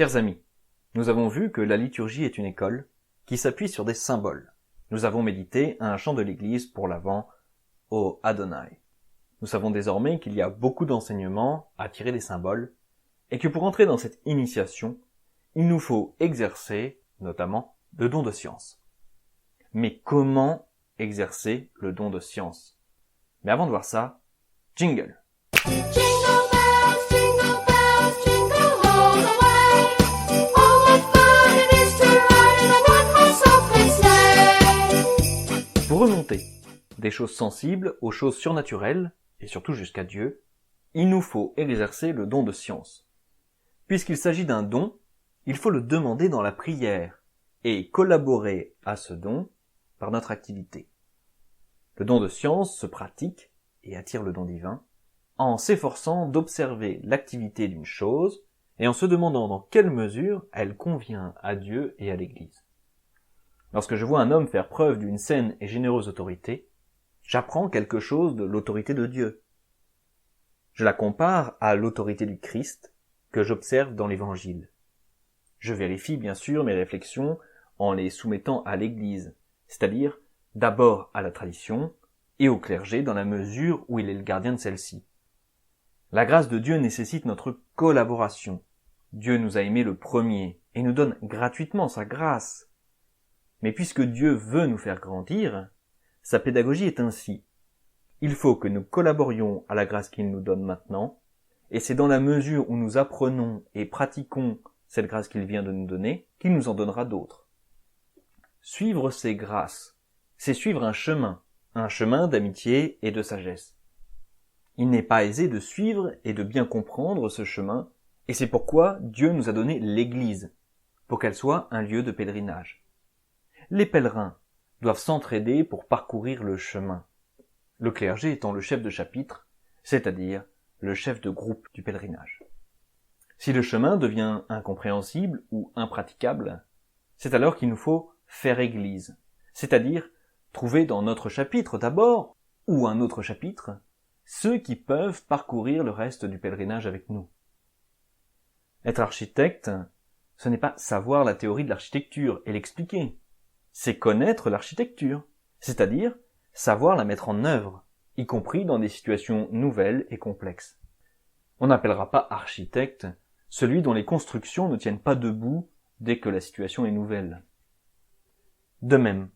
Chers amis, nous avons vu que la liturgie est une école qui s'appuie sur des symboles. Nous avons médité un chant de l'Église pour l'Avent, Ô Adonai. Nous savons désormais qu'il y a beaucoup d'enseignements à tirer des symboles et que pour entrer dans cette initiation, il nous faut exercer, notamment, le don de science. Mais comment exercer le don de science? Mais avant de voir ça, jingle! Pour remonter des choses sensibles aux choses surnaturelles, et surtout jusqu'à Dieu, il nous faut exercer le don de science. Puisqu'il s'agit d'un don, il faut le demander dans la prière et collaborer à ce don par notre activité. Le don de science se pratique et attire le don divin en s'efforçant d'observer l'activité d'une chose et en se demandant dans quelle mesure elle convient à Dieu et à l'Église. Lorsque je vois un homme faire preuve d'une saine et généreuse autorité, j'apprends quelque chose de l'autorité de Dieu. Je la compare à l'autorité du Christ que j'observe dans l'Évangile. Je vérifie bien sûr mes réflexions en les soumettant à l'Église, c'est-à-dire d'abord à la tradition et au clergé dans la mesure où il est le gardien de celle-ci. La grâce de Dieu nécessite notre collaboration. Dieu nous a aimés le premier et nous donne gratuitement sa grâce. Mais puisque Dieu veut nous faire grandir, sa pédagogie est ainsi. Il faut que nous collaborions à la grâce qu'il nous donne maintenant, et c'est dans la mesure où nous apprenons et pratiquons cette grâce qu'il vient de nous donner qu'il nous en donnera d'autres. Suivre ces grâces, c'est suivre un chemin d'amitié et de sagesse. Il n'est pas aisé de suivre et de bien comprendre ce chemin, et c'est pourquoi Dieu nous a donné l'Église, pour qu'elle soit un lieu de pèlerinage. Les pèlerins doivent s'entraider pour parcourir le chemin, le clergé étant le chef de chapitre, c'est-à-dire le chef de groupe du pèlerinage. Si le chemin devient incompréhensible ou impraticable, c'est alors qu'il nous faut faire église, c'est-à-dire trouver dans notre chapitre d'abord, ou un autre chapitre, ceux qui peuvent parcourir le reste du pèlerinage avec nous. Être architecte, ce n'est pas savoir la théorie de l'architecture et l'expliquer. C'est connaître l'architecture, c'est-à-dire savoir la mettre en œuvre, y compris dans des situations nouvelles et complexes. On n'appellera pas architecte celui dont les constructions ne tiennent pas debout dès que la situation est nouvelle. De même,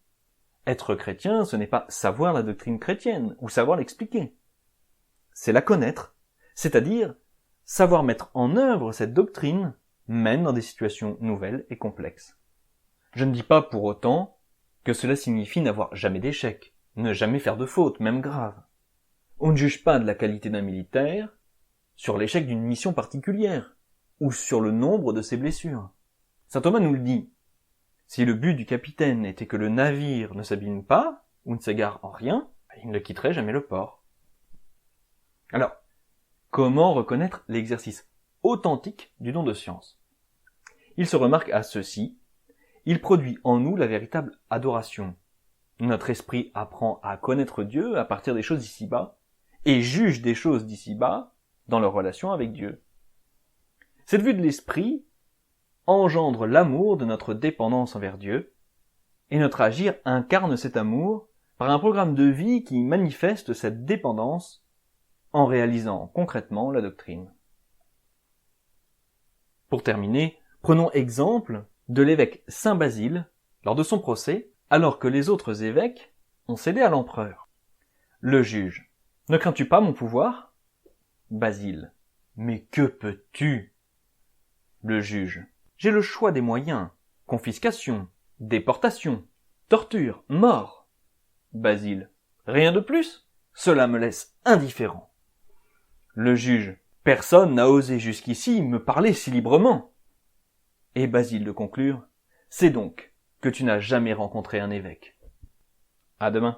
être chrétien, ce n'est pas savoir la doctrine chrétienne ou savoir l'expliquer. C'est la connaître, c'est-à-dire savoir mettre en œuvre cette doctrine, même dans des situations nouvelles et complexes. Je ne dis pas pour autant que cela signifie n'avoir jamais d'échec, ne jamais faire de faute, même grave. On ne juge pas de la qualité d'un militaire sur l'échec d'une mission particulière, ou sur le nombre de ses blessures. Saint Thomas nous le dit. Si le but du capitaine était que le navire ne s'abîme pas, ou ne s'égare en rien, il ne quitterait jamais le port. Alors, comment reconnaître l'exercice authentique du don de science? Il se remarque à ceci. Il produit en nous la véritable adoration. Notre esprit apprend à connaître Dieu à partir des choses d'ici-bas, et juge des choses d'ici-bas dans leur relation avec Dieu. Cette vue de l'esprit engendre l'amour de notre dépendance envers Dieu, et notre agir incarne cet amour par un programme de vie qui manifeste cette dépendance en réalisant concrètement la doctrine. Pour terminer, prenons exemple de l'évêque Saint Basile lors de son procès, alors que les autres évêques ont cédé à l'empereur. Le juge: Ne crains-tu pas mon pouvoir? Basile: Mais que peux-tu? Le juge: J'ai le choix des moyens: confiscation, déportation, torture, mort. Basile: Rien de plus? Cela me laisse indifférent. Le juge: Personne n'a osé jusqu'ici me parler si librement. Et Basile de conclure: C'est donc que tu n'as jamais rencontré un évêque. À demain.